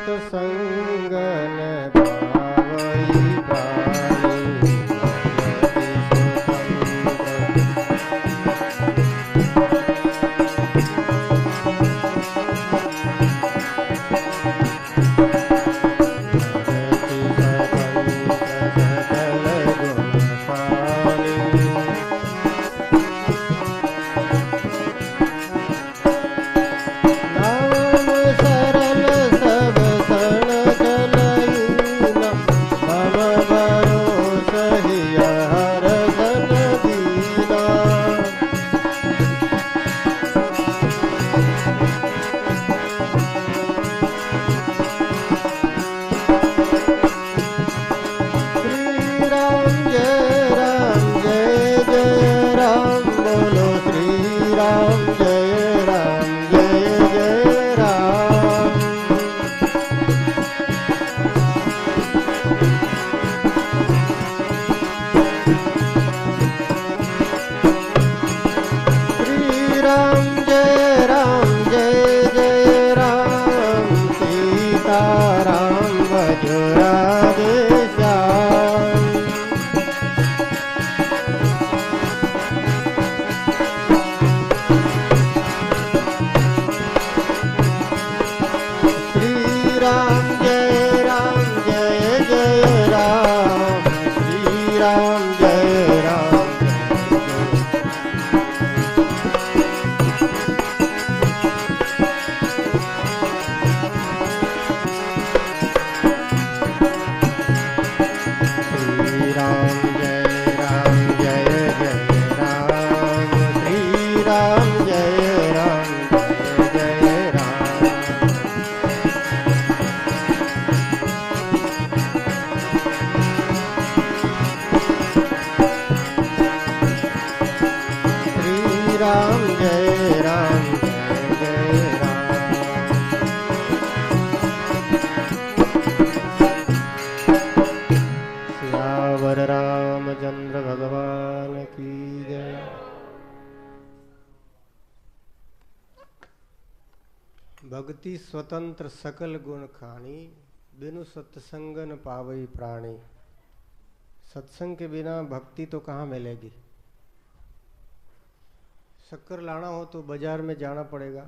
सत्संगन पावई प्राणी भक्ति स्वतंत्र सकल गुण खानी, बिनु सत्संग न पावई प्राणी। सत्संग के बिना भक्ति तो कहाँ मिलेगी। शक्कर लाना हो तो बाजार में जाना पड़ेगा,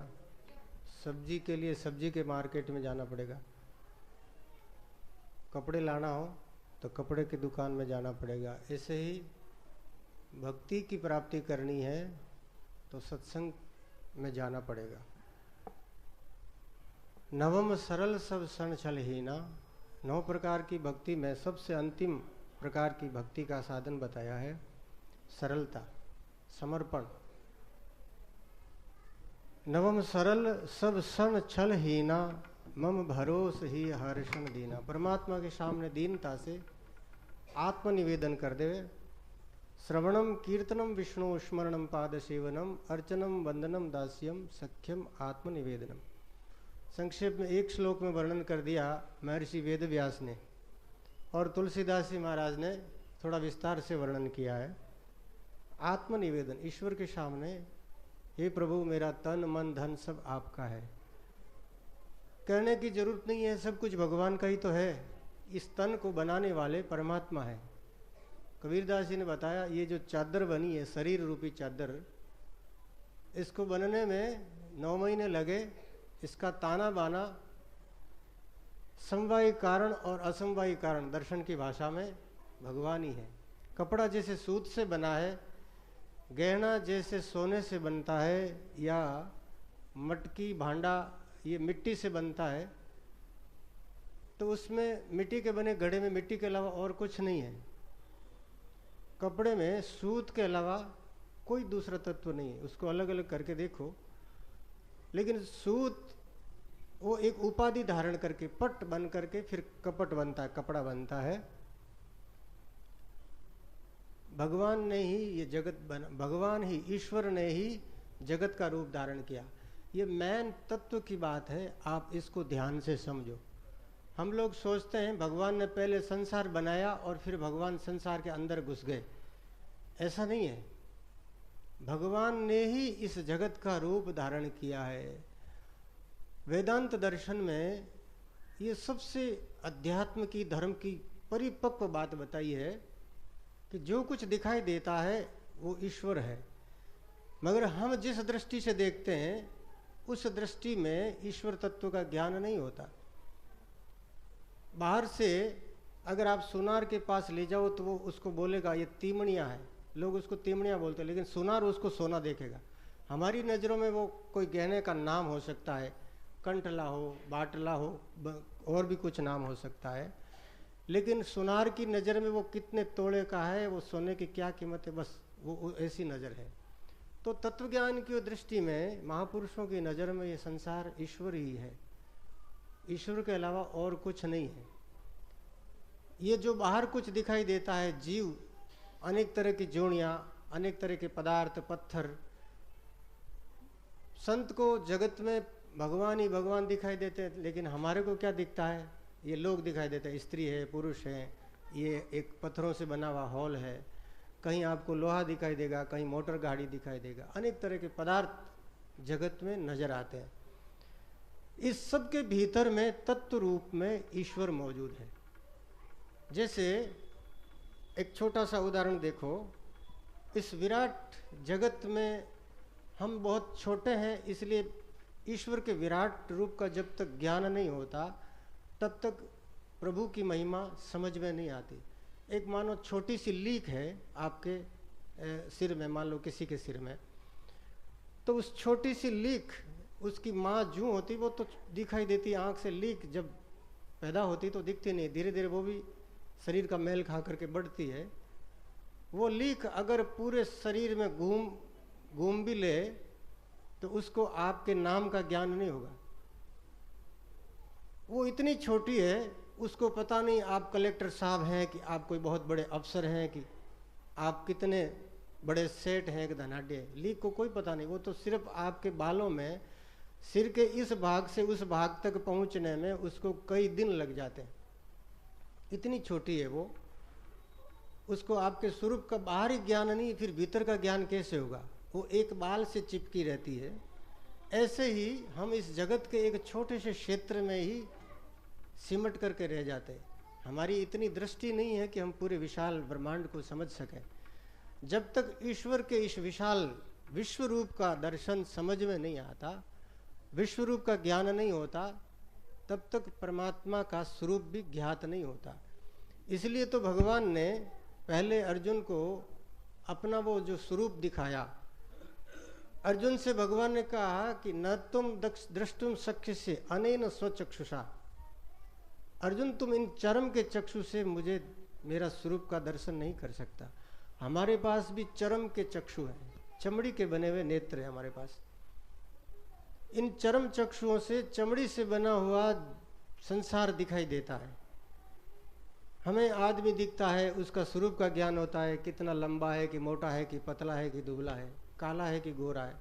सब्जी के लिए सब्जी के मार्केट में जाना पड़ेगा, कपड़े लाना हो तो कपड़े की दुकान में जाना पड़ेगा। ऐसे ही भक्ति की प्राप्ति करनी है तो सत्संग में जाना पड़ेगा। नवम सरल सब सन छल हीना, 9 प्रकार की भक्ति में सबसे अंतिम प्रकार की भक्ति का साधन बताया है सरलता, समर्पण। नवम सरल सब सन छल हीना, मम भरोस ही हर्षण दीना। परमात्मा के सामने दीनता से आत्मनिवेदन कर देवे। श्रवणम कीर्तनम विष्णु स्मरणम पाद सेवनम अर्चनम वंदनम दास्यम सख्यम आत्मनिवेदनम। संक्षेप में एक श्लोक में वर्णन कर दिया महर्षि वेद व्यास ने, और तुलसीदास जी महाराज ने थोड़ा विस्तार से वर्णन किया है। आत्मनिवेदन, ईश्वर के सामने, हे प्रभु मेरा तन मन धन सब आपका है। कहने की जरूरत नहीं है, सब कुछ भगवान का ही तो है। इस तन को बनाने वाले परमात्मा है। कबीरदास जी ने बताया, ये जो चादर बनी है, शरीर रूपी चादर, इसको बनने में 9 महीने लगे। इसका ताना बाना समवायी कारण और असमवायी कारण दर्शन की भाषा में भगवान ही है। कपड़ा जैसे सूत से बना है, गहना जैसे सोने से बनता है, या मटकी भांडा ये मिट्टी से बनता है, तो उसमें मिट्टी के बने घड़े में मिट्टी के अलावा और कुछ नहीं है। कपड़े में सूत के अलावा कोई दूसरा तत्व नहीं है। उसको अलग अलग करके देखो, लेकिन सूत वो एक उपाधि धारण करके पट बन करके फिर कपट बनता है, कपड़ा बनता है। भगवान ने ही ये जगत बना, भगवान ही, ईश्वर ने ही जगत का रूप धारण किया। ये मैन तत्व की बात है, आप इसको ध्यान से समझो। हम लोग सोचते हैं भगवान ने पहले संसार बनाया और फिर भगवान संसार के अंदर घुस गए। ऐसा नहीं है। भगवान ने ही इस जगत का रूप धारण किया है। वेदांत दर्शन में ये सबसे अध्यात्म की, धर्म की परिपक्व बात बताई है कि जो कुछ दिखाई देता है वो ईश्वर है, मगर हम जिस दृष्टि से देखते हैं उस दृष्टि में ईश्वर तत्व का ज्ञान नहीं होता। बाहर से अगर आप सुनार के पास ले जाओ तो वो उसको बोलेगा ये तीमणिया है, लोग उसको तीमणिया बोलते हैं, लेकिन सुनार उसको सोना देखेगा। हमारी नज़रों में वो कोई गहने का नाम हो सकता है, कंठला हो, बाटला हो, और भी कुछ नाम हो सकता है, लेकिन सुनार की नज़र में वो कितने तोड़े का है, वो सोने की क्या कीमत है, बस वो ऐसी नज़र है। तो तत्वज्ञान की दृष्टि में, महापुरुषों की नज़र में ये संसार ईश्वर ही है, ईश्वर के अलावा और कुछ नहीं है। ये जो बाहर कुछ दिखाई देता है, जीव, अनेक तरह की जोड़ियाँ, अनेक तरह के पदार्थ, पत्थर, संत को जगत में भगवान ही भगवान दिखाई देते हैं, लेकिन हमारे को क्या दिखता है? ये लोग दिखाई देते हैं, स्त्री है, पुरुष है, ये एक पत्थरों से बना हुआ हॉल है, कहीं आपको लोहा दिखाई देगा, कहीं मोटर गाड़ी दिखाई देगा, अनेक तरह के पदार्थ जगत में नजर आते हैं। इस सब के भीतर में तत्व रूप में ईश्वर मौजूद है। जैसे एक छोटा सा उदाहरण देखो, इस विराट जगत में हम बहुत छोटे हैं, इसलिए ईश्वर के विराट रूप का जब तक ज्ञान नहीं होता तब तक प्रभु की महिमा समझ में नहीं आती। एक मानो छोटी सी लीक है आपके सिर में, मान लो किसी के सिर में, तो उस छोटी सी लीक, उसकी माँ जूं होती वो तो दिखाई देती आँख से, लीक जब पैदा होती तो दिखती नहीं, धीरे धीरे वो भी शरीर का मेल खा करके बढ़ती है। वो लीक अगर पूरे शरीर में घूम भी ले तो उसको आपके नाम का ज्ञान नहीं होगा। वो इतनी छोटी है, उसको पता नहीं आप कलेक्टर साहब हैं कि आप कोई बहुत बड़े अफसर हैं कि आप कितने बड़े सेठ हैं कि धनाढ्य। लीक को कोई पता नहीं, वो तो सिर्फ आपके बालों में, सिर के इस भाग से उस भाग तक पहुंचने में उसको कई दिन लग जाते हैं, इतनी छोटी है वो। उसको आपके स्वरूप का बाहरी ज्ञान नहीं, फिर भीतर का ज्ञान कैसे होगा? वो एक बाल से चिपकी रहती है। ऐसे ही हम इस जगत के एक छोटे से क्षेत्र में ही सिमट करके रह जाते हैं। हमारी इतनी दृष्टि नहीं है कि हम पूरे विशाल ब्रह्मांड को समझ सकें। जब तक ईश्वर के इस विशाल विश्व रूप का दर्शन समझ में नहीं आता, विश्व रूप का ज्ञान नहीं होता, तब तक परमात्मा का स्वरूप भी ज्ञात नहीं होता। इसलिए तो भगवान ने पहले अर्जुन को अपना वो जो स्वरूप दिखाया, अर्जुन से भगवान ने कहा कि न तुम द्रष्टुम शक्य से अनेन स्वचक्षुषा, अर्जुन तुम इन चरम के चक्षु से मुझे मेरा स्वरूप का दर्शन नहीं कर सकता। हमारे पास भी चरम के चक्षु हैं, चमड़ी के बने हुए नेत्र हैं हमारे पास। इन चरम चक्षुओं से, चमड़ी से बना हुआ संसार दिखाई देता है। हमें आदमी दिखता है, उसका स्वरूप का ज्ञान होता है, कितना लंबा है कि मोटा है कि पतला है कि दुबला है, काला है कि गोरा है,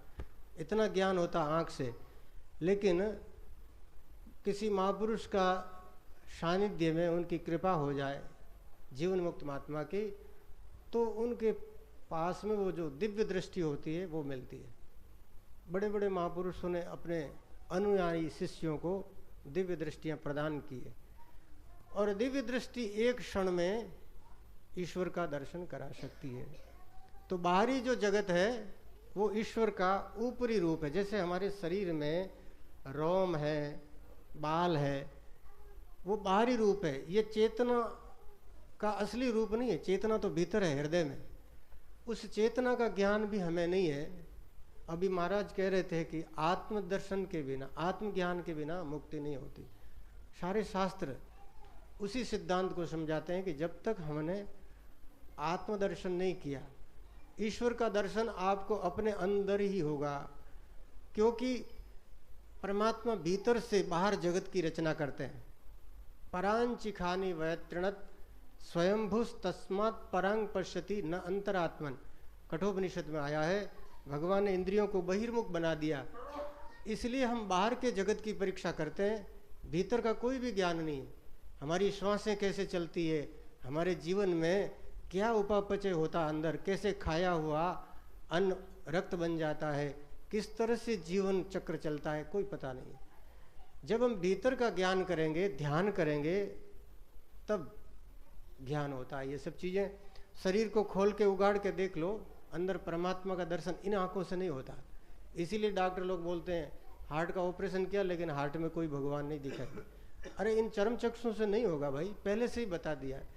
इतना ज्ञान होता आँख से। लेकिन किसी महापुरुष का सानिध्य में उनकी कृपा हो जाए, जीवन मुक्त महात्मा की, तो उनके पास में वो जो दिव्य दृष्टि होती है वो मिलती है। बड़े बड़े महापुरुषों ने अपने अनुयायी शिष्यों को दिव्य दृष्टियाँ प्रदान की है, और दिव्य दृष्टि एक क्षण में ईश्वर का दर्शन करा सकती है। तो बाहरी जो जगत है वो ईश्वर का ऊपरी रूप है। जैसे हमारे शरीर में रोम है, बाल है, वो बाहरी रूप है। ये चेतना का असली रूप नहीं है। चेतना तो भीतर है, हृदय में। उस चेतना का ज्ञान भी हमें नहीं है। अभी महाराज कह रहे थे कि आत्मदर्शन के बिना, आत्मज्ञान के बिना मुक्ति नहीं होती। सारे शास्त्र उसी सिद्धांत को समझाते हैं कि जब तक हमने आत्मदर्शन नहीं किया, ईश्वर का दर्शन आपको अपने अंदर ही होगा, क्योंकि परमात्मा भीतर से बाहर जगत की रचना करते हैं। परांचिखानी वैतृणत स्वयंभुस तस्मात् परांग पश्यति न अंतरात्मन, कठोपनिषद में आया है। भगवान ने इंद्रियों को बहिर्मुख बना दिया, इसलिए हम बाहर के जगत की परीक्षा करते हैं, भीतर का कोई भी ज्ञान नहीं है। हमारी श्वासें कैसे चलती है, हमारे जीवन में क्या उपापचय होता, अंदर कैसे खाया हुआ अन्न रक्त बन जाता है, किस तरह से जीवन चक्र चलता है, कोई पता नहीं। जब हम भीतर का ज्ञान करेंगे, ध्यान करेंगे, तब ज्ञान होता है। ये सब चीज़ें शरीर को खोल के उगाड़ के देख लो, अंदर परमात्मा का दर्शन इन आंखों से नहीं होता। इसीलिए डॉक्टर लोग बोलते हैं हार्ट का ऑपरेशन किया लेकिन हार्ट में कोई भगवान नहीं दिखाई। अरे इन चरम चक्षुओं से नहीं होगा भाई, पहले से ही बता दिया है।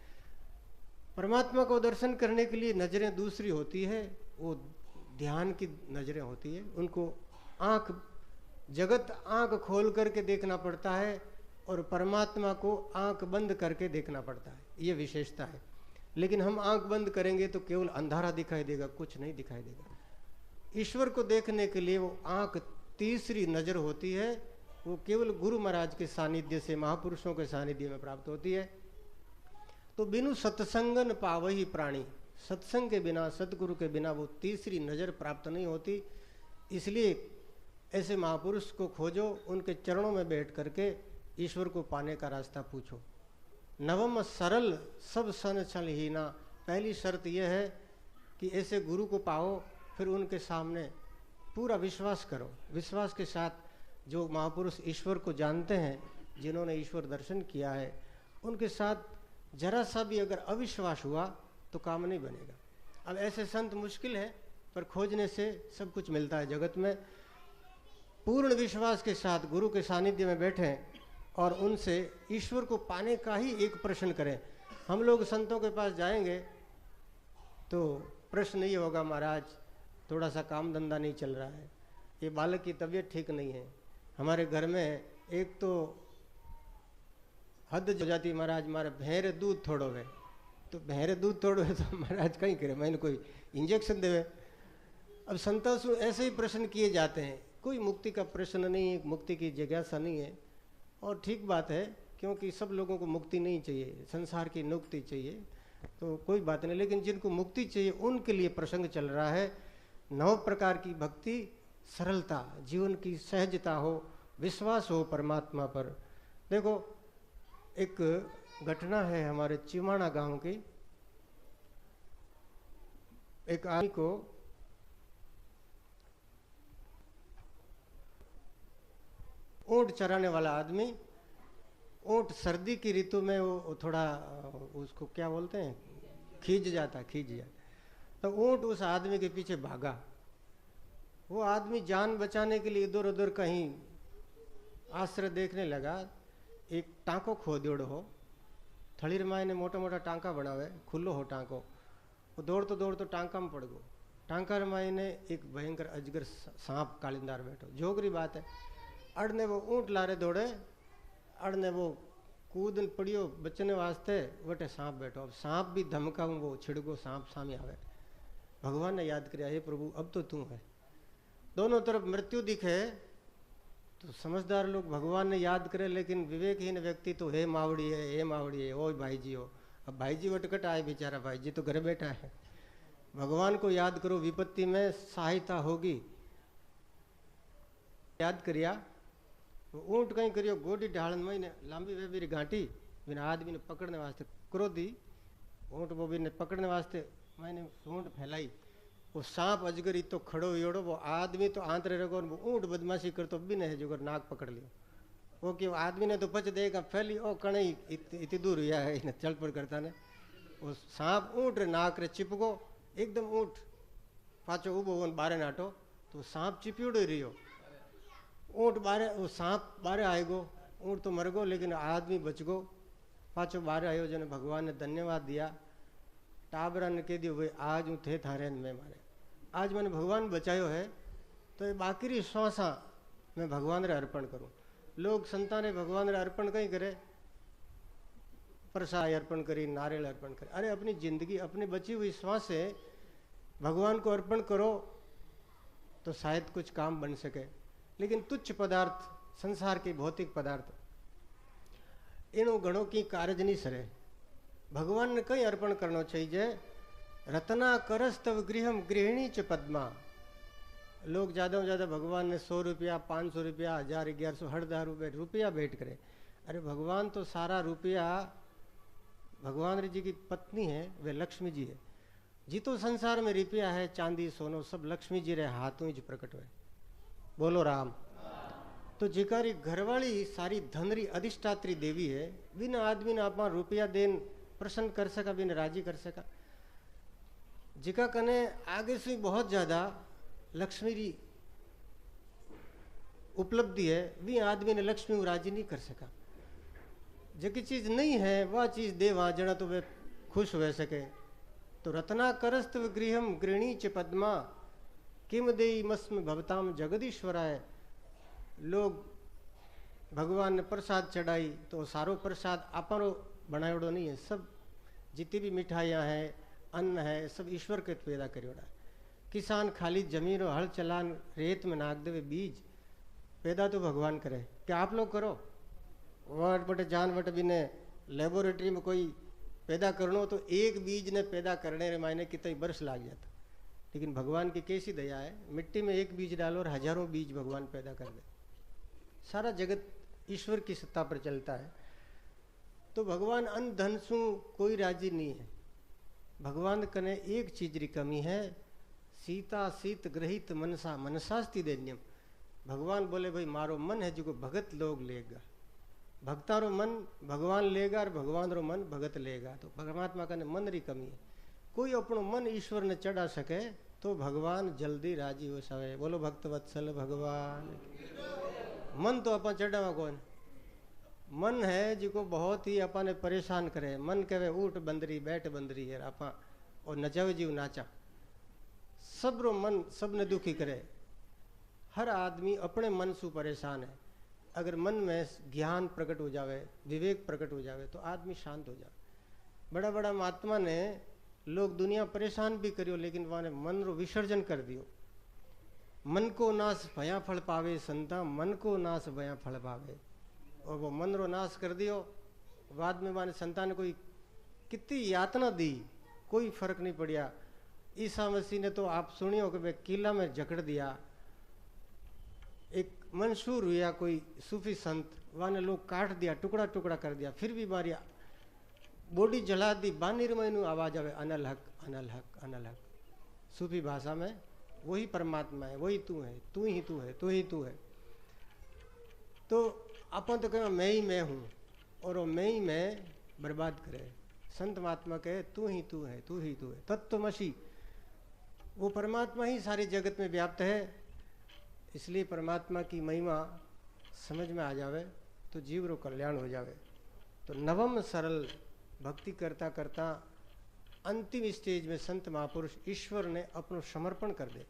परमात्मा को दर्शन करने के लिए नजरें दूसरी होती है, वो ध्यान की नजरें होती है। उनको आंख, जगत आंख खोल करके देखना पड़ता है और परमात्मा को आंख बंद करके देखना पड़ता है, ये विशेषता है। लेकिन हम आंख बंद करेंगे तो केवल अंधारा दिखाई देगा, कुछ नहीं दिखाई देगा। ईश्वर को देखने के लिए वो आंख तीसरी नजर होती है, वो केवल गुरु महाराज के सानिध्य से, महापुरुषों के सानिध्य में प्राप्त होती है। तो बिनु सत्संगन पावही प्राणी, सत्संग के बिना, सतगुरु के बिना वो तीसरी नजर प्राप्त नहीं होती। इसलिए ऐसे महापुरुष को खोजो, उनके चरणों में बैठ करके ईश्वर को पाने का रास्ता पूछो। नवम सरल सब सन छलहीना, पहली शर्त यह है कि ऐसे गुरु को पाओ, फिर उनके सामने पूरा विश्वास करो। विश्वास के साथ जो महापुरुष ईश्वर को जानते हैं, जिन्होंने ईश्वर दर्शन किया है, उनके साथ जरा सा भी अगर अविश्वास हुआ तो काम नहीं बनेगा। अब ऐसे संत मुश्किल है, पर खोजने से सब कुछ मिलता है जगत में। पूर्ण विश्वास के साथ गुरु के सानिध्य में बैठें और उनसे ईश्वर को पाने का ही एक प्रश्न करें। हम लोग संतों के पास जाएंगे तो प्रश्न ये होगा, महाराज थोड़ा सा काम धंधा नहीं चल रहा है, ये बालक की तबीयत ठीक नहीं है, हमारे घर में एक तो हद हो जाती, महाराज हमारे भैंरे दूध थोड़ो है, तो भैंरे दूध थोड़ो है तो महाराज कहीं करे, मैंने कोई इंजेक्शन देवे। अब संतों से ऐसे ही प्रश्न किए जाते हैं, कोई मुक्ति का प्रश्न नहीं है, मुक्ति की जिज्ञासा नहीं है। और ठीक बात है, क्योंकि सब लोगों को मुक्ति नहीं चाहिए, संसार की मुक्ति चाहिए, तो कोई बात नहीं। लेकिन जिनको मुक्ति चाहिए उनके लिए प्रसंग चल रहा है। 9 प्रकार की भक्ति, सरलता, जीवन की सहजता हो, विश्वास हो परमात्मा पर। देखो एक घटना है हमारे चिमाणा गांव की। एक आदमी को ऊंट चराने वाला आदमी, ऊंट सर्दी की ऋतु में वो थोड़ा उसको क्या बोलते हैं, खींच जाता। तो ऊंट उस आदमी के पीछे भागा। वो आदमी जान बचाने के लिए इधर उधर कहीं आश्रय देखने लगा। एक टाँको खो दियोड़ो हो, थड़ीर माए ने मोटा मोटा टाँका बनावे, खुल्लो हो टाँको। वो दौड़तो टाँका में पड़ गो। टाँका माए ने एक भयंकर अजगर सांप कालिंदार बैठो। जोगरी बात है। अड़ने वो ऊँट लारे दौड़े, अड़ने वो कूदन पड़ियो बचने वास्ते, वटे सांप बैठो। अब सांप भी धमका, वो छिड़को, सांप सामने आवे। भगवान ने याद किया, हे प्रभु अब तो तू है। दोनों तरफ मृत्यु दिखे तो समझदार लोग भगवान ने याद करे, लेकिन विवेकहीन व्यक्ति तो हे मावड़ी है, ओ भाई जी हो। अब भाई जी वटकट आए बेचारा, भाई जी तो घर बैठा है। भगवान को याद करो, विपत्ति में सहायता होगी। याद करिया, ऊंट कहीं करियो गोडी ढालन में लांबी वेबी घाटी बिना आदमी ने पकड़ने वास्ते क्रोधी ऊंट वो भी ने पकड़ने वास्ते मैंने सूंड फैलाई। वो सांप अजगर तो खड़ो योड़ो, वो आदमी तो आंतरे रगो, वो ऊंट बदमाशी कर तो भी नहीं जो नाक पकड़ लियो। वो कि आदमी ने तो पच देगा फैली, ओ कणे इतनी दूर हुआ है, इन्हें चल पड़ करता ने। वो सांप ऊंट रे नाक रे चिपको, एकदम ऊंट पाचो उबो वन बारे नाटो, तो सांप चिपीड़ो रहियो। ऊंट बारे, वो सांप बारे आएगो, ऊंट तो मर गो, लेकिन आदमी बच गो। पाचो बारे आयो, जने भगवान ने धन्यवाद दिया। टाबरा ने कह दियो, भाई आज हूँ थे थारे में मारे, आज मैंने भगवान बचायो है, तो ये बाकी श्वासा मैं भगवान रे अर्पण करूँ। लोग संता ने भगवान रे अर्पण कहीं करे, प्रसाद अर्पण करी, नारियल अर्पण करे। अरे अपनी जिंदगी, अपनी बची हुई श्वास से भगवान को अर्पण करो तो शायद कुछ काम बन सके। लेकिन तुच्छ पदार्थ, संसार के भौतिक पदार्थ, इन गणों की कारज नहीं सरे। भगवान ने कहीं अर्पण करना चाहिए। रत्ना करस्तव गृहम गृहिणी च पद्मा। लोग ज़्यादा से ज़्यादा भगवान ने 100 रुपया, 500 रुपया, 1000, 1100, 1000 रुपया भेंट करे। अरे भगवान तो सारा रुपया, भगवान जी की पत्नी है, वे लक्ष्मी जी है। जी तो संसार में रुपया है, चांदी सोनो सब लक्ष्मी जी रे हाथों ही प्रकट हुए। बोलो राम। तो जेकारी घरवाली सारी धनरी अधिष्ठात्री देवी है, बिना आदमी ने आप रुपया देन प्रसन्न कर सका, बिना राजी कर सका। जिका कने आगे से बहुत ज्यादा लक्ष्मी री उपलब्धि है, भी आदमी ने लक्ष्मी को राजी नहीं कर सका। जकी चीज नहीं है वह चीज दे वहां जना तो वे खुश हो सके। तो रत्नाकरस्तव गृहम गृणी च पद्मा किम देई मस्म भवताम जगदीश्वराय। लोग भगवान ने प्रसाद चढ़ाई तो सारो प्रसाद आपरो बनायोड़ो नहीं है, सब जितनी भी मिठाइयाँ हैं, अन्न है, सब ईश्वर के पैदा करियोड़ा है। किसान खाली जमीन और हल चलान रेत में नाक देवे बीज, पैदा तो भगवान करे, क्या आप लोग करो? वट बटे जान वट भी ने लेबोरेटरी में कोई पैदा करनो तो एक बीज ने पैदा करने रे मायने कितने बरस लाग जाता। लेकिन भगवान की कैसी दया है, मिट्टी में एक बीज डालो और हजारों बीज भगवान पैदा कर दे। सारा जगत ईश्वर की सत्ता पर चलता है। तो भगवान अन्न धन सु कोई राजी नहीं है। भगवान कने एक चीज री कमी है, सीता सीत ग्रहित मनसा मनसास्ति दैन्यम। भगवान बोले भाई मारो मन है जो भगत लोग लेगा, भक्तारो मन भगवान लेगा और भगवान रो मन भगत लेगा। तो परमात्मा कने मन री कमी है। कोई अपनो मन ईश्वर ने चढ़ा सके तो भगवान जल्दी राजी हो सके। बोलो भक्त वत्सल भगवान। मन तो अपन चढ़ावा कौन? मन है जिको बहुत ही अपन ने परेशान करे। मन कहे उठ बंदरी बैठ बंदरी है आपा और नचावे जीव नाचा। सबरो मन सबने दुखी करे। हर आदमी अपने मन से परेशान है। अगर मन में ज्ञान प्रकट हो जावे, विवेक प्रकट हो जावे तो आदमी शांत हो जावे। बड़ा बड़ा महात्मा ने लोग दुनिया परेशान भी करियो, लेकिन वहां मन रो विसर्जन कर दियो। मन को नाश भया फल पावे संता, मन को नाश भया फल पावे। और वो मन रो नाश कर दियो। बाद में माने संता ने कोई कितनी यातना दी, कोई फर्क नहीं पड़िया। ईसा मसीह ने तो आप सुनियो कि वे किला में जकड़ दिया। एक मंसूर हुआ कोई सूफी संत, वहां ने लोग काट दिया, टुकड़ा टुकड़ा कर दिया, फिर भी मारी बॉडी जला दी। बानिर में आवाज आवे अनल हक अनल हक अनल हक। सूफी भाषा में वही परमात्मा है, वही तू है, तू ही तू है, तू ही तू है। तो अपन तो कहें मैं ही मैं हूँ और वो मैं ही मैं बर्बाद करे। संत महात्मा कहे तू ही तू है, तू ही तू है, तत्वमसी। वो परमात्मा ही सारे जगत में व्याप्त है। इसलिए परमात्मा की महिमा समझ में आ जावे तो जीव रो कल्याण हो जावे। तो नवम सरल भक्ति करता करता अंतिम स्टेज में संत महापुरुष ईश्वर ने अपनो समर्पण कर दे।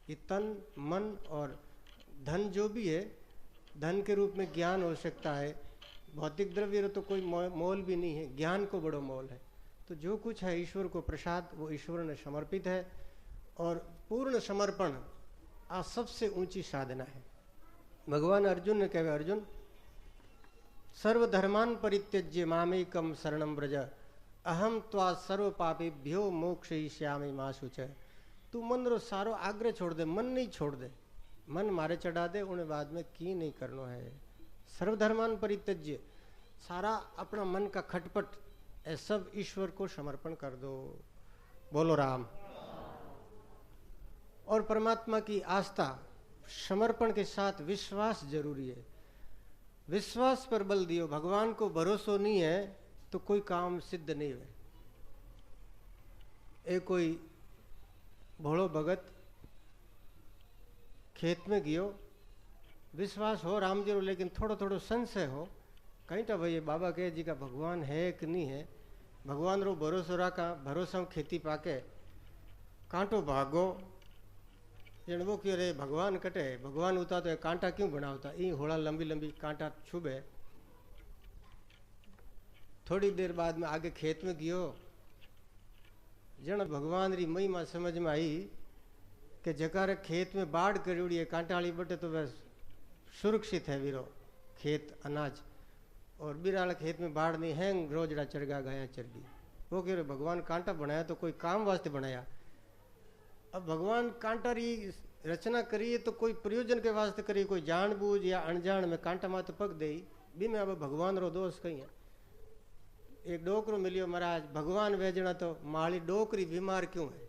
ये तन मन और धन जो भी है, धन के रूप में ज्ञान हो सकता है, भौतिक द्रव्य तो कोई मोल भी नहीं है, ज्ञान को बड़ो मोल है। तो जो कुछ है ईश्वर को प्रसाद, वो ईश्वर ने समर्पित है। और पूर्ण समर्पण आ सबसे ऊंची साधना है। भगवान अर्जुन ने कहे अर्जुन सर्वधर्मान परित्यज्य मामेकम शरणम व्रज अहम त्वा सर्व पापेभ्यो मोक्षयिष्यामि मा शुचः। तू मन रो सारो आग्रह छोड़ दे, मन नहीं छोड़ दे, मन मारे चढ़ा दे, उन्हें बाद में की नहीं करनो है। सर्वधर्मान परित्यज्य, सारा अपना मन का खटपट ए सब ईश्वर को समर्पण कर दो। बोलो राम। और परमात्मा की आस्था समर्पण के साथ विश्वास जरूरी है। विश्वास पर बल दियो। भगवान को भरोसा नहीं है तो कोई काम सिद्ध नहीं है। एक कोई भोलो भगत खेत में गियो, विश्वास हो राम जी रो, लेकिन थोड़ो थोड़ो संशय हो कहीं तो भाई बाबा कहे जी का भगवान है कि नहीं है। भगवान रो भरोसा रखा, भरोसा खेती पाके कांटो भागो जन वो क्यों रे भगवान कटे, भगवान होता तो कांटा क्यों बनावता, ई होड़ा लंबी लंबी कांटा छुबे। थोड़ी देर बाद में आगे खेत में गियो, जन भगवान री महिमा समझ में आई कि जकार खेत में बाढ़ करी है कांटा वाली बटे तो वह सुरक्षित है वीरो खेत अनाज, और बिराल खेत में बाढ़ नहीं है, रोजड़ा चढ़ गया गाया चढ़ गई। वो कह रहे भगवान कांटा बनाया तो कोई काम वास्ते बनाया। अब भगवान कांटा री रचना करिए तो कोई प्रयोजन के वास्ते करिए, कोई जानबूझ या अनजान में कांटा मात पग दे भी में अब भगवान रो दोष कहीं है। एक डोकरो मिलियो महाराज, भगवान वेजना तो माली डोकरी बीमार क्यों है,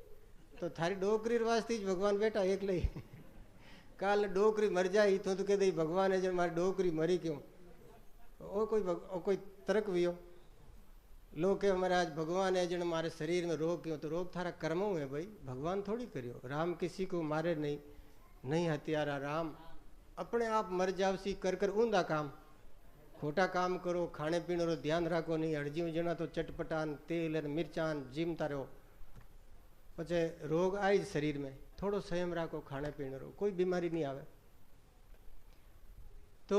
तो थारी डोकरी वास्ते भगवान बेटा एक ले काल डोकरी मर जाए तो कह दे भगवान है जो मारी डोकरी मरी क्यों, कोई तर्क भी हो। लोग कहे हमारे आज भगवान है जन हमारे शरीर में रोग क्यों, तो रोग थारा कर्मों है भाई, भगवान थोड़ी करियो। राम किसी को मारे नहीं, नहीं हत्यारा राम, अपने आप मर जाओ सी कर कर ऊंधा काम, खोटा काम करो, खाने पीने रो ध्यान राखो नहीं, हड़जी जना तो चटपटान तेल मिर्चान जीमता रहो, पचे रोग आई शरीर में। थोड़ो संयम राखो खाने पीने रो, कोई बीमारी नहीं आवे। तो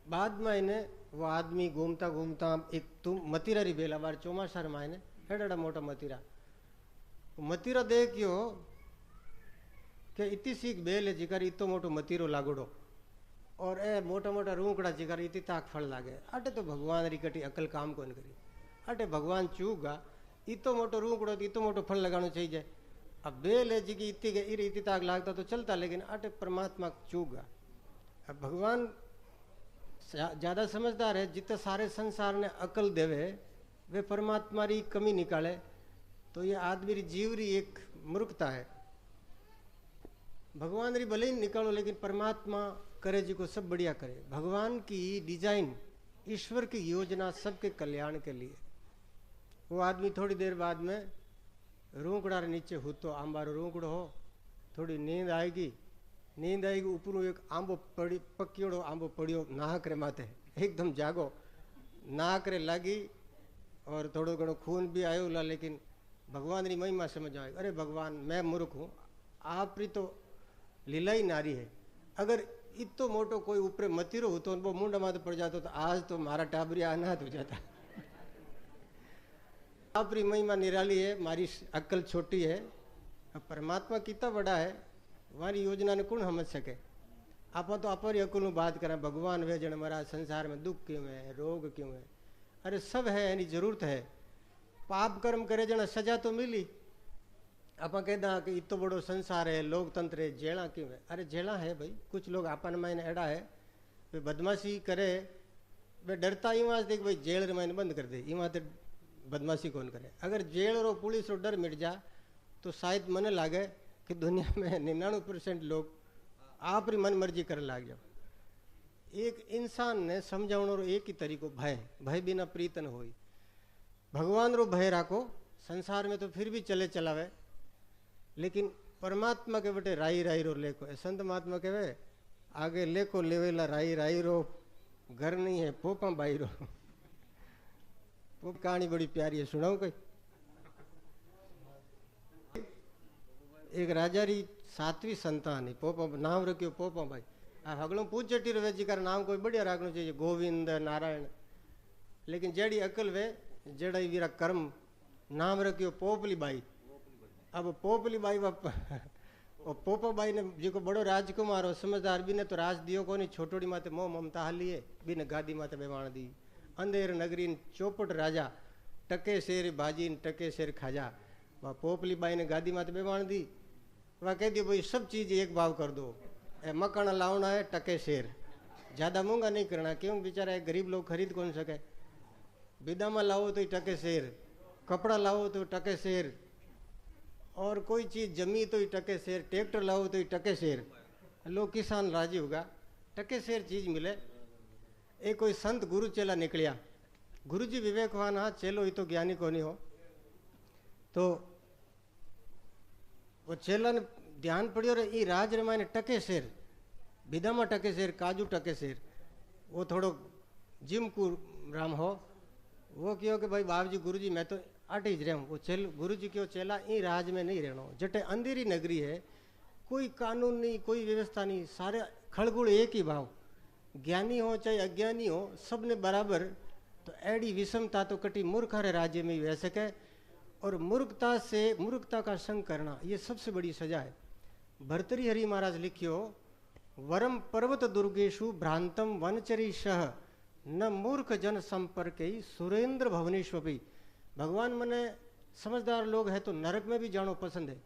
बाद में इन्हें वो आदमी घूमता घूमता एक तुम मतीरा री बेला बार चौमासार में आने एड़ा मोटा मतीरा, मतीरा देखियो के इतनी सीख बेल है जिकर इतो मोटो मतीरो लागोड़ो और ए मोटा मोटा रूकड़ा जिकर इतनी ताक फल लागे। अटे तो भगवान री कटी अकल काम कौन करी, अटे भगवान चूगा इतो मोटो रूकड़ो इतो मोटो फल लगानो चाहिए। अब बेल है जी की इतनी ताक लागता तो चलता, लेकिन अटे परमात्मा चूगा। अब भगवान ज्यादा समझदार है, जितने सारे संसार ने अकल देवे वे परमात्मा री कमी निकाले, तो ये आदमी री जीव री एक मूर्खता है। भगवान री भले ही निकालो, लेकिन परमात्मा करे जी को सब बढ़िया करे। भगवान की डिजाइन, ईश्वर की योजना सबके कल्याण के लिए। वो आदमी थोड़ी देर बाद में रूंकड़ा रे नीचे हुतो, आंबारो रूंकड़ो हो, थोड़ी नींद आएगी, नींद आएगी ऊपर एक आंबो पड़ी पक्योड़ो आंबो पड़ियो नाक रे माथे, एकदम जागो, नाक रे लागी और थोड़ो घणो खून भी आयो ला, लेकिन भगवान री महिमा समझ आए। अरे भगवान मैं मूर्ख हूँ, आप री तो लीला ही नारी है। अगर इतो मोटो कोई ऊपर मतीरो होतो वो मुंडा माथे पड़ जातो तो आज तो मारा टाबरिया अनाथ हो जाता। आप री महिमा निराली है, मारी अक्ल छोटी है, परमात्मा कितना बड़ा है, वारी योजना ने कौन समझ सके। आप तो अपनी अकुल बात करें, भगवान वे जन हमारा संसार में दुख क्यों है, रोग क्यों है। अरे सब है, यानी जरूरत है। पाप कर्म करे जन सजा तो मिली, आप कहदा कि इतो बड़ो संसार है, लोकतंत्र है, जेला क्यों है। अरे जेला है भाई, कुछ लोग आपन मायने एड़ा है वे बदमाशी करे, वे डरता इवा से भाई जेल रे मायने बंद कर दे, इवा ते बदमाशी कौन करे। अगर जेल रो पुलिस रो डर मिट जा तो शायद मने लागे कि दुनिया में 99% लोग आप री मन मर्जी कर लाग जाओ। एक इंसान ने समझावनो एक ही तरीको भय, भय बिना प्रीत न होई। भगवान रो भय राखो, संसार में तो फिर भी चले चलावे, लेकिन परमात्मा के बटे राई राई रो लेको। संत महात्मा कहे आगे लेको लेवेला राई राई रो, घर नहीं है पोपा बाई रो। वो कहानी बड़ी प्यारी है, सुनाऊं कोई। एक राजा री 7वीं संतान है, पोपा नाम रखियो पोपा भाई। आ हगलों पूछ चटी रे जी का नाम कोई बढ़िया रखना चाहिए, गोविंद नारायण, लेकिन जेड़ी अकल वे जेड़ा वीरा कर्म नाम रखियो पोपली बाई। अब पोपली बाई और पोपा बाई ने जो बड़ो राजकुमार हो समझदार भी ने तो राज दियो को नहीं, छोटोड़ी माते मोह ममता हाली है भी ने गादी माते बेवाण दी। अंधेर नगरी चौपट राजा टके शेर भाजी टके शेर खाजा, वह पोपली बाई ने गादी माते बेवाण दी। वह कह दियो भाई सब चीज एक भाव कर दो, ए मकाना लावना है टके शेर, ज्यादा महंगा नहीं करना, क्यों बेचारा गरीब लोग खरीद कौन सके। बिदामा लाओ तो टके शेर, कपड़ा लाओ तो टके शेर, और कोई चीज जमी तो ही टके शेर, ट्रैक्टर लाओ तो ही टके शेर। लोग किसान राजी होगा, टके शेर चीज मिले। एक कोई संत गुरु चेला निकलिया, गुरु जी विवेकवान हाँ, चेलो ही तो ज्ञानी को नहीं हो। तो वो चेला ने ध्यान पड़ियो रे ई राज रमाय ने टके शेर, बिदामा टके शेर, काजू टके शेर। वो थोड़ो जिम को राम हो, वो क्यों कि भाई बाबू जी गुरु जी मैं तो अट ही रहूँ। वो चेल गुरु जी क्यों चेला ई राज में नहीं रहना, जटे अंधेरी नगरी है, कोई कानून नहीं, कोई व्यवस्था नहीं, सारे खड़गुड़ एक ही भाव, ज्ञानी हो चाहे अज्ञानी हो सबने बराबर। तो ऐडी विषमता तो कटी मूर्ख हरे राज्य में ही रह सके, और मूर्खता से मूर्खता का संग करना ये सबसे बड़ी सजा है। भर्तृहरि महाराज लिखियो, वरम पर्वत दुर्गेशु भ्रांतम वनचरी सह न मूर्ख जन संपर्क सुरेंद्र भवनेश्वरी। भगवान मने समझदार लोग है तो नरक में भी जानो पसंद है,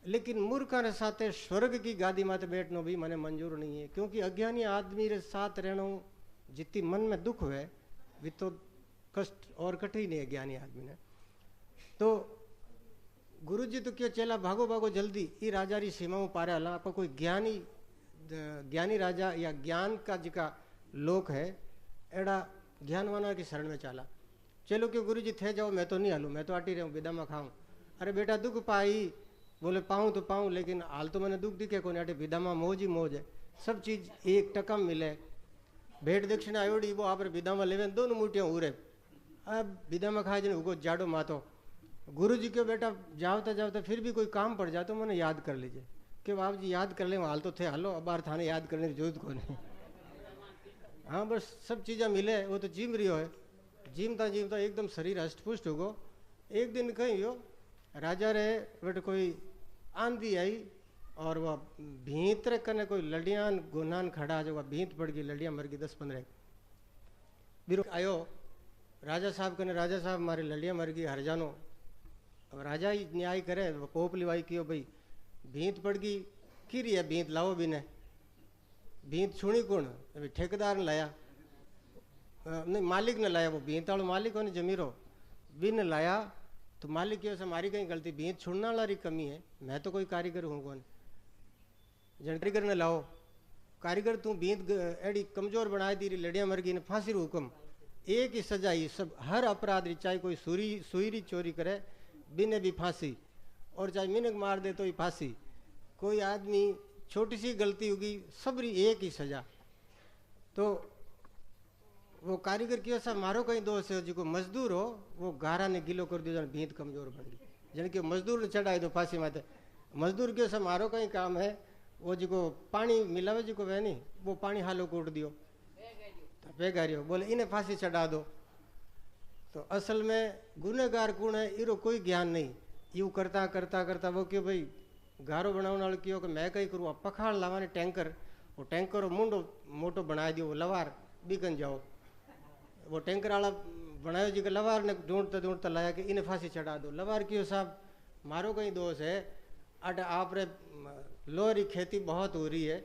लेकिन मूर्खा रे साथे स्वर्ग की गादी माते बैठनो भी मने मंजूर नहीं है। क्योंकि अज्ञानी आदमी रे साथ रहनो जितनी मन में दुख हुए भी तो कष्ट और कठिन है ज्ञानी आदमी ने। तो गुरु जी तो क्यों चेला भागो भागो जल्दी ई राजा री सीमाओं पारे हला। आप कोई ज्ञानी राजा या ज्ञान का जिका लोक है एड़ा ज्ञानवाना की शरण में चाला। चलो क्यों गुरु जी थे जाओ, मैं तो नहीं हालू, मैं तो आटी रहूँ विदा में खाऊं। अरे बेटा दुख पाई, बोले पाऊँ तो पाऊँ, लेकिन हाल तो मैंने दुख दिखे को आटे विदा में मौज ही मौज है, सब चीज एक टका में मिले। भेंट दक्षिणा आयोडी वो आप विदा में लेवे दोनों मुठियाँ उरे। अब विदा में खाए जने उगो जाडो मातो। गुरु जी के बेटा जावता जावता फिर भी कोई काम पड़ जाए तो मैंने याद कर लीजिए कि बाप जी याद कर ले, हाल तो थे हालो, अब बार थाने याद करने की जरूरत को नहीं। हाँ बस सब चीज़ें मिले, वो तो जिम रही है, जिमता एकदम शरीर हष्टपुष्ट होगो। एक दिन कहीं हो राजा रे बेटे कोई आंधी आई और वह भीतर कने कोई लड़ियान गुनान खड़ा, जो वह भीत पड़ गई, लड़ियाँ मर गई 10-15। बिरो आयो राजा साहब कने, राजा साहब मारी लड़ियाँ मर गई हर जानो। अब राजा ही न्याय करे, पोप लिवाई कियो भाई भीत पड़ गई की रही है, भीत लाओ बिने। भीत छुणी कौन, अभी ठेकेदार ने लाया, नहीं मालिक ने लाया, वो भीत वालों मालिक हो जमीरो भी ने लाया। तो मालिक की वजह से हमारी कहीं गलती, भीत छुड़ना वाली कमी है, मैं तो कोई कारीगर हूँ कौन, जन कारीगर ने लाओ। कारीगर तू भीत एड़ी कमजोर बनाई दी, लड़ियाँ मर गई ने फांसी रू हुक्म, एक ही सजा ही सब हर अपराध री, चाहे कोई सुईरी चोरी करे बिने भी फांसी, और चाहे मिनक मार दे तो ही फांसी। कोई आदमी छोटी सी गलती होगी सबरी एक ही सजा। तो वो कारीगर की वजह मारो कहीं दोष है, जो मजदूर हो वो गारा ने गिलो कर दियो, जन भीत कमजोर बन गई, जन के मजदूर ने चढ़ाई दो फांसी माते। मजदूर के वजह मारो कहीं काम है, वो जो पानी मिलावे जो वह नहीं, वो पानी हालो कूट दियो बेगारियो, बोले इन्हें फांसी चढ़ा दो। तो असल में गुनहगार कौन है इरो कोई ज्ञान नहीं। यूँ करता करता करता वो क्यों भाई गारो बनाने वाले क्यों कि मैं कहीं करूँ, पखाड़ लावाने टैंकर, वो टैंकर मुंडो मोटो बना दियो, वो लवार बिकन जाओ। वो टैंकर वाला बनायो जी के लवार ने ढूंढता ढूंढता लाया कि इन्हें फांसी चढ़ा दो। लवार क्यों साहब मारो कहीं दोष है, अट आप रे लोह की खेती बहुत हो रही है,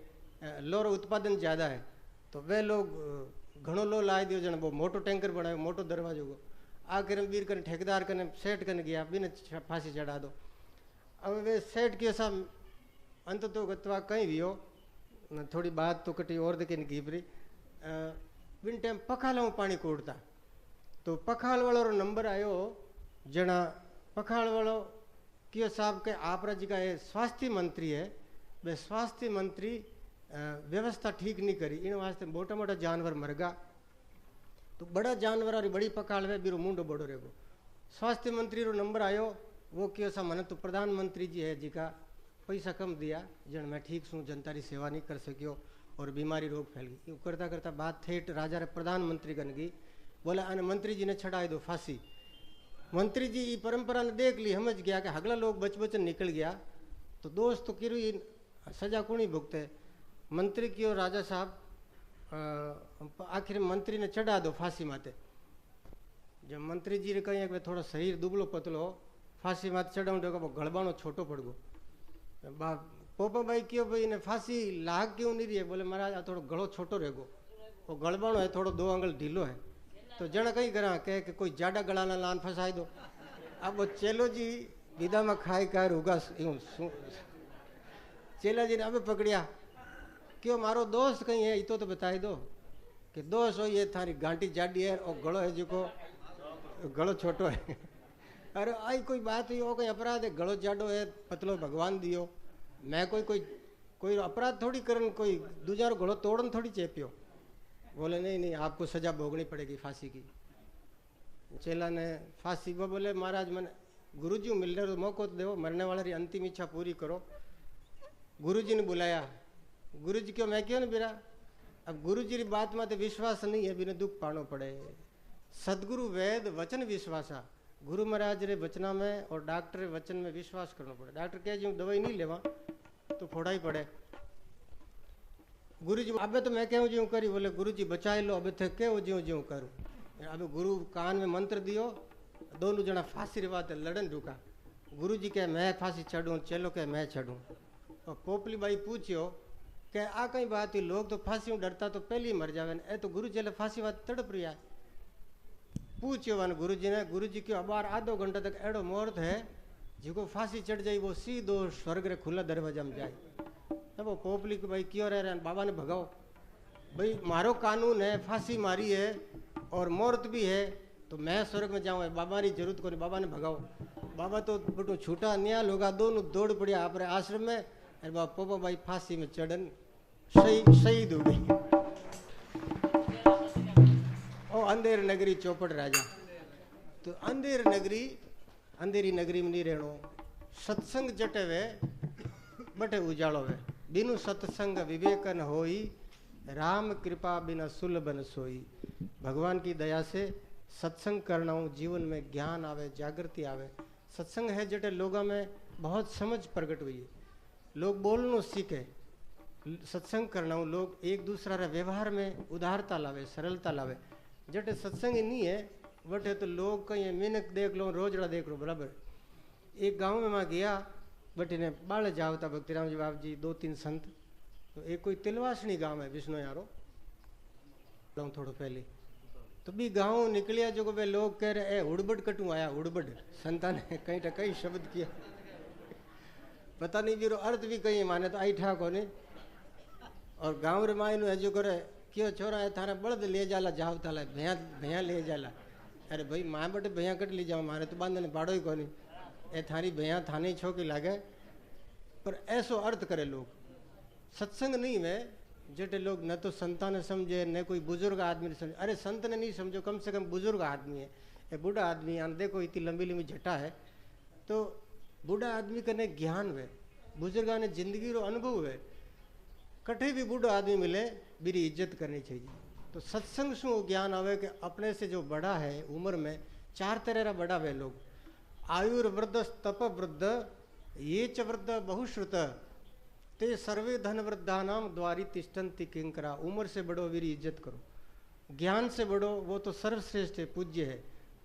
लोह उत्पादन ज़्यादा है, तो वे लोग घणो लो ला दियो, जन वो मोटो टैंकर बनायो, मोटो दरवाजो को आकर वीर कने ठेकेदार कने सेठ कने गया, बिने फांसी चढ़ा दो। अब वे सेठ के साथ अंत तो गतवा कहीं भी हो, थोड़ी बात तो कटी और देखे घीपरी बिन टाइम पखाल पानी कोड़ता। तो पखाल वालों नंबर आयो, जना पखाल वालों कियो साहब के आप जी का ये स्वास्थ्य मंत्री है, वे स्वास्थ्य मंत्री व्यवस्था ठीक नहीं करी, इन वास्ते मोटा मोटा जानवर मर गया। तो बड़ा जानवर और बड़ी पकाल है, बिरो मुंडो बड़ो रहेगो। स्वास्थ्य मंत्री रो नंबर आयो, वो क्यों सा मन तो प्रधानमंत्री जी है जी का पैसा कम दिया, जन मैं ठीक सू जनता की सेवा नहीं कर सकियो और बीमारी रोग फैल गई। यूँ करता करता बात ठेठ राजा रे प्रधानमंत्री कन गई, बोला अने मंत्री जी ने छड़ाई दो फांसी। मंत्री जी ये परंपरा ने देख ली, समझ गया कि हगला लोग बच निकल गया, तो दोस्त तो किरू सजा कौन भुगते। मंत्री क्यों राजा साहब आखिर मंत्री ने चढ़ा दो फांसी माते। जब मंत्री जी ने कहीं कि थोड़ा शरीर दुबलो पतलो फांसी माते चढ़ाऊँ तो वो गड़बानो छोटो पड़ गो। पोपा भाई क्यों भाई ने फांसी लाग क्यों नहीं रही है, बोले महाराज आ थोड़ा गड़ो छोटो रहेगो, वो गड़बानो है थोड़ो 2 आंगल ढीलो है। तो जन कहीं करा कह कि कोई जाडा गला ना लान फंसाई दो। अब वो चेलो जी विदा में खाई कार उगा चेला जी ने अब पकड़िया क्यों मारो दोस्त कहीं है, इतो तो बताई दो कि दोस्त हो ये थारी गांटी जाडी है और गलो है जो गलो छोटो है। अरे आई कोई बात हुई, वो कोई अपराध है, गलो जाडो है पतलो भगवान दियो, मैं कोई अपराध थोड़ी करन, कोई दूजा गलो तोड़न थोड़ी चेपियो। बोले नहीं नहीं आपको सजा भोगनी पड़ेगी फांसी की। चेला ने फांसी वो बोले महाराज मैंने गुरुजी मिलने तो मौको तो दो, मरने वाले की अंतिम इच्छा पूरी करो। गुरुजी ने बुलाया, गुरुजी क्यों मैं क्यों नहीं बिरा। अब गुरुजी की बात में तो विश्वास नहीं है, बिना दुख पानो पड़े। सदगुरु वेद वचन विश्वासा, गुरु महाराज रे वचना में और डॉक्टर रे वचन में विश्वास करना पड़े। डॉक्टर कहे जो दवाई नहीं लेवा तो फोड़ा ही पड़े। गुरु जी अबे तो मैं कहूँ ज्यों करी, बोले गुरु जी बचाए लो, अबे थे कहो ज्यों ज्यों करूँ। अबे गुरु कान में मंत्र दियो, दोनों जना फांसी रिवाते लड़न रुका। गुरु जी कहे मैं फांसी चढ़ूँ, चलो कहे मैं चढ़ूँ। और पोपली बाई पूछियो कि आ कई बात ही, लोग तो फांसी डरता तो पहले ही मर जावे, ए तो गुरु जी ले फांसी बात तड़प रही है। पूछियो वन गुरु जी ने, गुरु जी क्यों अबार आधो घंटा तक एड़ो मुहूर्त है जिको फांसी चढ़ जाए वो सीधो स्वर्ग रे खुला दरवाजा में जाए। अब वो पोपली को भाई क्यों रह रहे हैं, बाबा ने भगाओ, भाई मारो कानून है, फांसी मारी है और मौत भी है, तो मैं स्वर्ग में जाऊँ, बाबा की जरूरत को नहीं, बाबा ने भगाओ। बाबा तो बटो छूटा न्याल होगा, दोनों दौड़ पड़िया आप आश्रम में, अरे बाबा पोपा भाई फांसी में चढ़न शहीद हो गई। ओ अंधेर नगरी चौपट राजा, तो अंधेरी नगरी में नहीं रहनो, सत्संग जटे वे बटे उजाड़ो वे, बिनु सत्संग विवेकन होई, राम कृपा बिना सुलभन सोई। भगवान की दया से सत्संग करना हूँ, जीवन में ज्ञान आवे, जागृति आवे। सत्संग है जटे लोगों में बहुत समझ प्रकट हुई है, लोग बोलनो सीखे। सत्संग करना हूँ, लोग एक दूसरा रे व्यवहार में उदारता लावे, सरलता लावे। जटे सत्संग ही नहीं है बटे तो लोग कहीं मिनक देख लो, रोजड़ा देख लो बराबर। एक गांव में मैं गया, बटे ने बाल जावता भक्तिराम जी बाप जी 2-3 संत, तो एक कोई तिलवासनी गांव है विष्णु यारो थोड़ा पहले, तो भी गांव निकलिया जो वे लोग कह रहे हुड़बड़ कटू आया, हुड़बड़ संता ने कहीं तो कई शब्द किया, पता नहीं भी अर्थ भी कहीं माने तो आई ठा कोने। और गांव रे माई नु जो करे क्यों छोरा है थारे बड़द ले जाला जाव ताला, भैया ले जाला, अरे भाई माँ बटे भैया कट ली जाओ, मारे तो बांधने बाड़ो ही कोनी, ए थारी भैया थाने छोकी लागे। पर ऐसो अर्थ करे लोग, सत्संग नहीं में जटे लोग न तो संता ने समझे न कोई बुजुर्ग आदमी ने समझे। अरे संत ने नहीं समझो, कम से कम बुजुर्ग आदमी है, ये बूढ़ा आदमी है, देखो इतनी लंबी लंबी जटा है, तो बूढ़ा आदमी कने ज्ञान वे, बुजुर्गा ने जिंदगी रो अनुभव है, कठे भी बूढ़ा आदमी मिले मेरी इज्जत करनी चाहिए। तो सत्संग शू ज्ञान आवे कि अपने से जो बड़ा है उम्र में, 4 तरह रा बड़ा वे लोग, आयुर्वृद्ध तप वृद्ध ये च वृद्ध बहुश्रुत ते सर्वे धन वृद्धा नाम द्वारी तिष्ठन्ति किंकरा। उम्र से बड़ो मेरी इज्जत करो, ज्ञान से बड़ो वो तो सर्वश्रेष्ठ है, पूज्य है,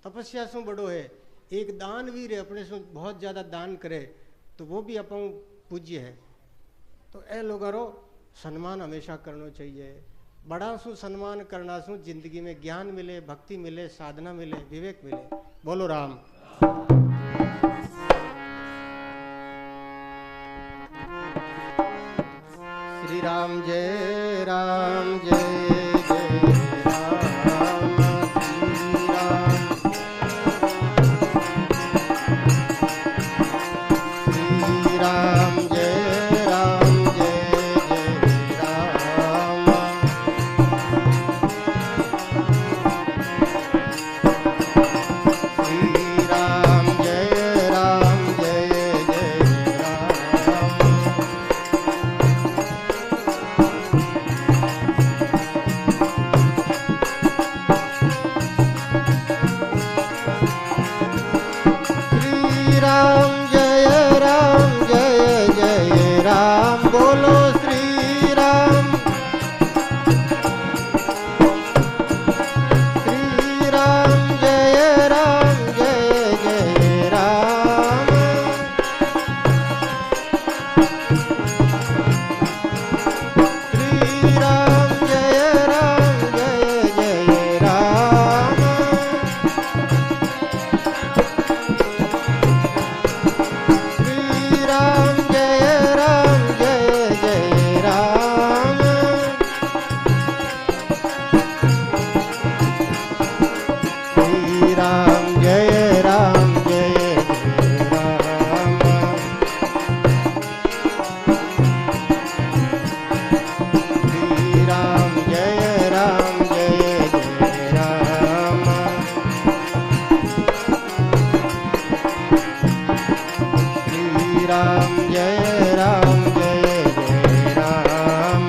तपस्या से बड़ो है, एक दानवीर है, अपने से बहुत ज़्यादा दान करे तो वो भी अपन पूज्य है। तो ए लोगों सम्मान हमेशा करना चाहिए, बड़ा सु सम्मान करना सु जिंदगी में ज्ञान मिले, भक्ति मिले, साधना मिले, विवेक मिले। बोलो राम। श्री राम जय राम जय जय राम, श्री राम श्री राम जय राम जय जय राम, श्री राम जय राम जय जय राम। राम जय जय राम, बोलो श्री राम। श्री राम जय जय राम, श्री राम जय जय राम, श्री राम जय जय राम, श्री राम जय जय राम, श्री राम जय जय राम, श्री राम जय जय राम,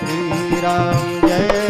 श्री राम जय